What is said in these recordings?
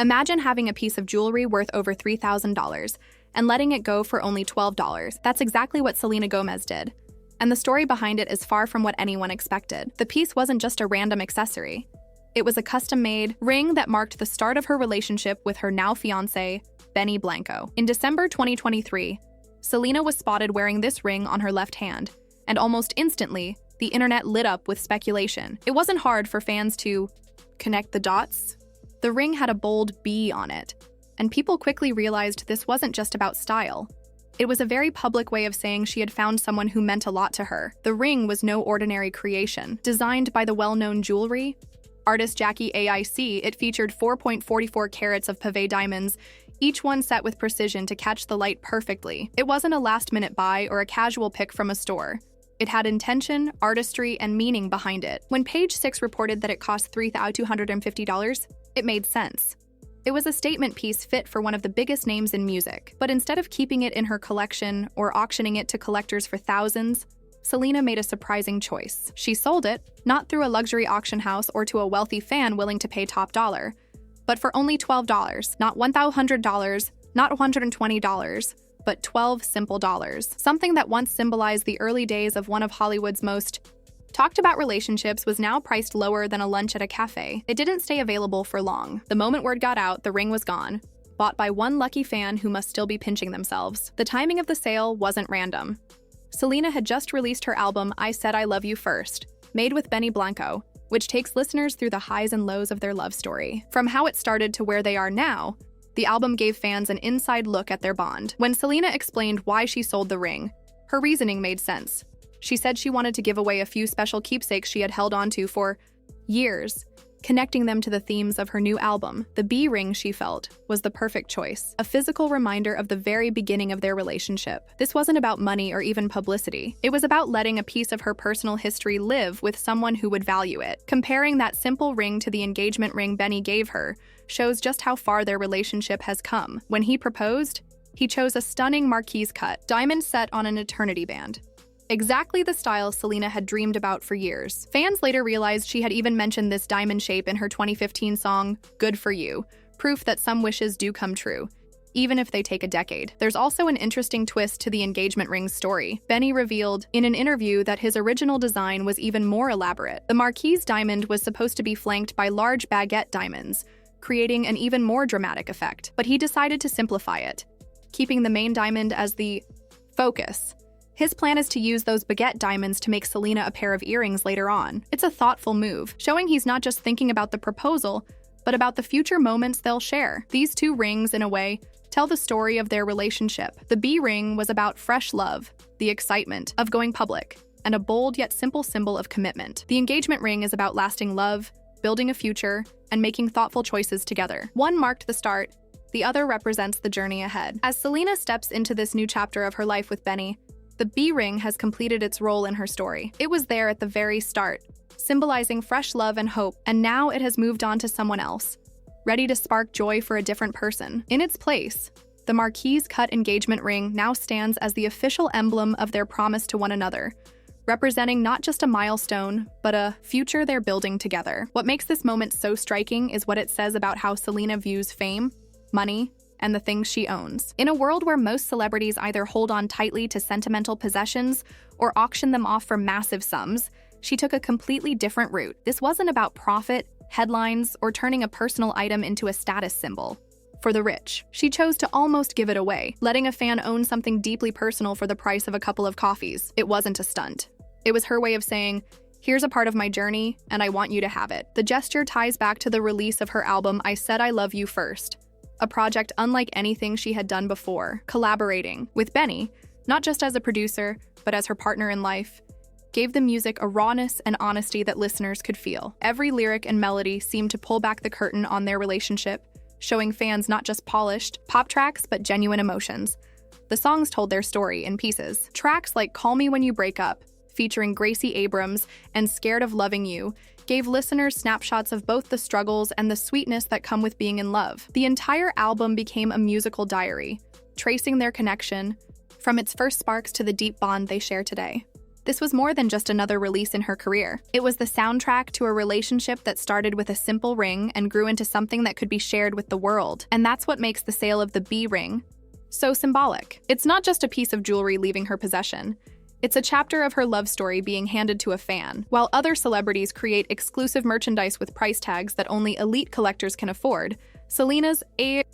Imagine having a piece of jewelry worth over $3,000 and letting it go for only $12. That's exactly what Selena Gomez did. And the story behind it is far from what anyone expected. The piece wasn't just a random accessory. It was a custom-made ring that marked the start of her relationship with her now fiancé, Benny Blanco. In December 2023, Selena was spotted wearing this ring on her left hand, and almost instantly, the internet lit up with speculation. It wasn't hard for fans to connect the dots. The ring had a bold B on it, and people quickly realized this wasn't just about style. It was a very public way of saying she had found someone who meant a lot to her. The ring was no ordinary creation. Designed by the well-known jewelry artist Jackie AIC, it featured 4.44 carats of pave diamonds, each one set with precision to catch the light perfectly. It wasn't a last-minute buy or a casual pick from a store. It had intention, artistry, and meaning behind it. When Page 6 reported that it cost $3,250, it made sense. It was a statement piece fit for one of the biggest names in music. But instead of keeping it in her collection or auctioning it to collectors for thousands, Selena made a surprising choice. She sold it, not through a luxury auction house or to a wealthy fan willing to pay top dollar, but for only $12, not $1,100, not $120, but 12 simple dollars. Something that once symbolized the early days of one of Hollywood's most talked about relationships was now priced lower than a lunch at a cafe. It didn't stay available for long. The moment word got out, the ring was gone, bought by one lucky fan who must still be pinching themselves. The timing of the sale wasn't random. Selena had just released her album, I Said I Love You First, made with Benny Blanco, which takes listeners through the highs and lows of their love story. From how it started to where they are now, the album gave fans an inside look at their bond. When Selena explained why she sold the ring, her reasoning made sense. She said she wanted to give away a few special keepsakes she had held onto for years, connecting them to the themes of her new album. The B ring, she felt, was the perfect choice, a physical reminder of the very beginning of their relationship. This wasn't about money or even publicity. It was about letting a piece of her personal history live with someone who would value it. Comparing that simple ring to the engagement ring Benny gave her shows just how far their relationship has come. When he proposed, he chose a stunning marquise cut, diamond set on an eternity band. Exactly the style Selena had dreamed about for years. Fans later realized she had even mentioned this diamond shape in her 2015 song, Good For You, proof that some wishes do come true, even if they take a decade. There's also an interesting twist to the engagement ring's story. Benny revealed in an interview that his original design was even more elaborate. The marquise diamond was supposed to be flanked by large baguette diamonds, creating an even more dramatic effect. But he decided to simplify it, keeping the main diamond as the focus. His plan is to use those baguette diamonds to make Selena a pair of earrings later on. It's a thoughtful move, showing he's not just thinking about the proposal, but about the future moments they'll share. These two rings, in a way, tell the story of their relationship. The B ring was about fresh love, the excitement of going public, and a bold yet simple symbol of commitment. The engagement ring is about lasting love, building a future, and making thoughtful choices together. One marked the start, the other represents the journey ahead. As Selena steps into this new chapter of her life with Benny, the B ring has completed its role in her story. It was there at the very start, symbolizing fresh love and hope, and now it has moved on to someone else, ready to spark joy for a different person. In its place, the marquise cut engagement ring now stands as the official emblem of their promise to one another, representing not just a milestone, but a future they're building together. What makes this moment so striking is what it says about how Selena views fame, money, and the things she owns. In a world where most celebrities either hold on tightly to sentimental possessions or auction them off for massive sums, she took a completely different route. This wasn't about profit, headlines, or turning a personal item into a status symbol. For the rich, she chose to almost give it away, letting a fan own something deeply personal for the price of a couple of coffees. It wasn't a stunt. It was her way of saying, here's a part of my journey, and I want you to have it. The gesture ties back to the release of her album, I Said I Love You First, a project unlike anything she had done before. Collaborating with Benny, not just as a producer, but as her partner in life, gave the music a rawness and honesty that listeners could feel. Every lyric and melody seemed to pull back the curtain on their relationship, showing fans not just polished pop tracks, but genuine emotions. The songs told their story in pieces. Tracks like Call Me When You Break Up, featuring Gracie Abrams, and Scared of Loving You, gave listeners snapshots of both the struggles and the sweetness that come with being in love. The entire album became a musical diary, tracing their connection from its first sparks to the deep bond they share today. This was more than just another release in her career. It was the soundtrack to a relationship that started with a simple ring and grew into something that could be shared with the world. And that's what makes the sale of the B ring so symbolic. It's not just a piece of jewelry leaving her possession. It's a chapter of her love story being handed to a fan. While other celebrities create exclusive merchandise with price tags that only elite collectors can afford, Selena's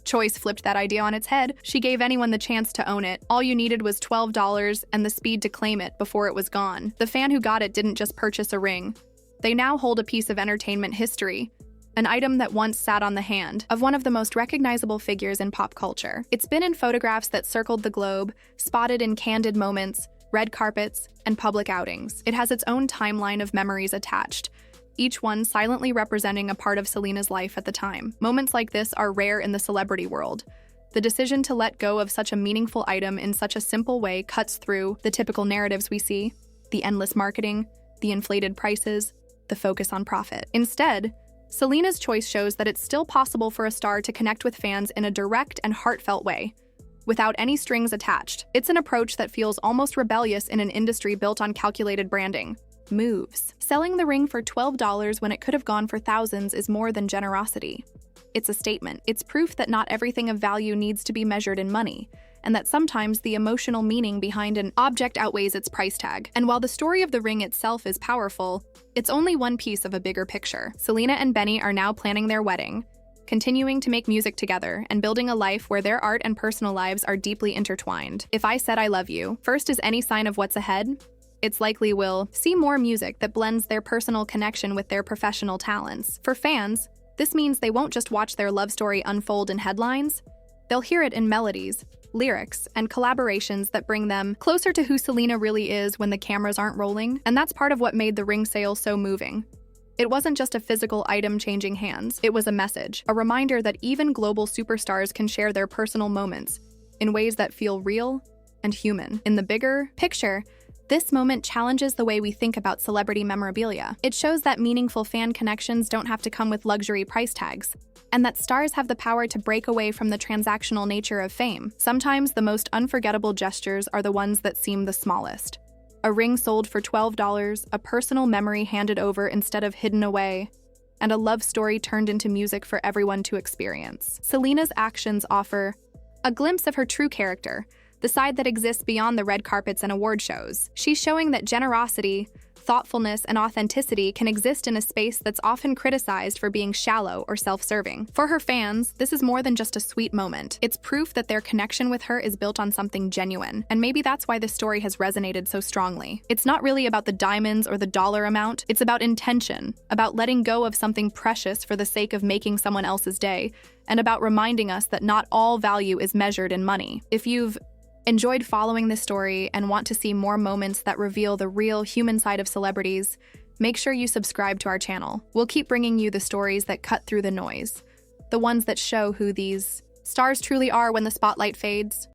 choice flipped that idea on its head. She gave anyone the chance to own it. All you needed was $12 and the speed to claim it before it was gone. The fan who got it didn't just purchase a ring. They now hold a piece of entertainment history, an item that once sat on the hand of one of the most recognizable figures in pop culture. It's been in photographs that circled the globe, spotted in candid moments, red carpets, and public outings. It has its own timeline of memories attached, each one silently representing a part of Selena's life at the time. Moments like this are rare in the celebrity world. The decision to let go of such a meaningful item in such a simple way cuts through the typical narratives we see, the endless marketing, the inflated prices, the focus on profit. Instead, Selena's choice shows that it's still possible for a star to connect with fans in a direct and heartfelt way, without any strings attached. It's an approach that feels almost rebellious in an industry built on calculated branding. Moves. Selling the ring for $12 when it could have gone for thousands is more than generosity. It's a statement. It's proof that not everything of value needs to be measured in money, and that sometimes the emotional meaning behind an object outweighs its price tag. And while the story of the ring itself is powerful, it's only one piece of a bigger picture. Selena and Benny are now planning their wedding, continuing to make music together and building a life where their art and personal lives are deeply intertwined. If I said I love you first is any sign of what's ahead, it's likely we'll see more music that blends their personal connection with their professional talents. For fans, this means they won't just watch their love story unfold in headlines, they'll hear it in melodies, lyrics, and collaborations that bring them closer to who Selena really is when the cameras aren't rolling. And that's part of what made the ring sale so moving. It wasn't just a physical item changing hands, it was a message, a reminder that even global superstars can share their personal moments in ways that feel real and human. In the bigger picture, this moment challenges the way we think about celebrity memorabilia. It shows that meaningful fan connections don't have to come with luxury price tags, and that stars have the power to break away from the transactional nature of fame. Sometimes the most unforgettable gestures are the ones that seem the smallest. A ring sold for $12, a personal memory handed over instead of hidden away, and a love story turned into music for everyone to experience. Selena's actions offer a glimpse of her true character, the side that exists beyond the red carpets and award shows. She's showing that generosity, thoughtfulness, and authenticity can exist in a space that's often criticized for being shallow or self-serving. For her fans, this is more than just a sweet moment. It's proof that their connection with her is built on something genuine, and maybe that's why this story has resonated so strongly. It's not really about the diamonds or the dollar amount, it's about intention, about letting go of something precious for the sake of making someone else's day, and about reminding us that not all value is measured in money. If you've enjoyed following this story and want to see more moments that reveal the real human side of celebrities, make sure you subscribe to our channel. We'll keep bringing you the stories that cut through the noise, the ones that show who these stars truly are when the spotlight fades.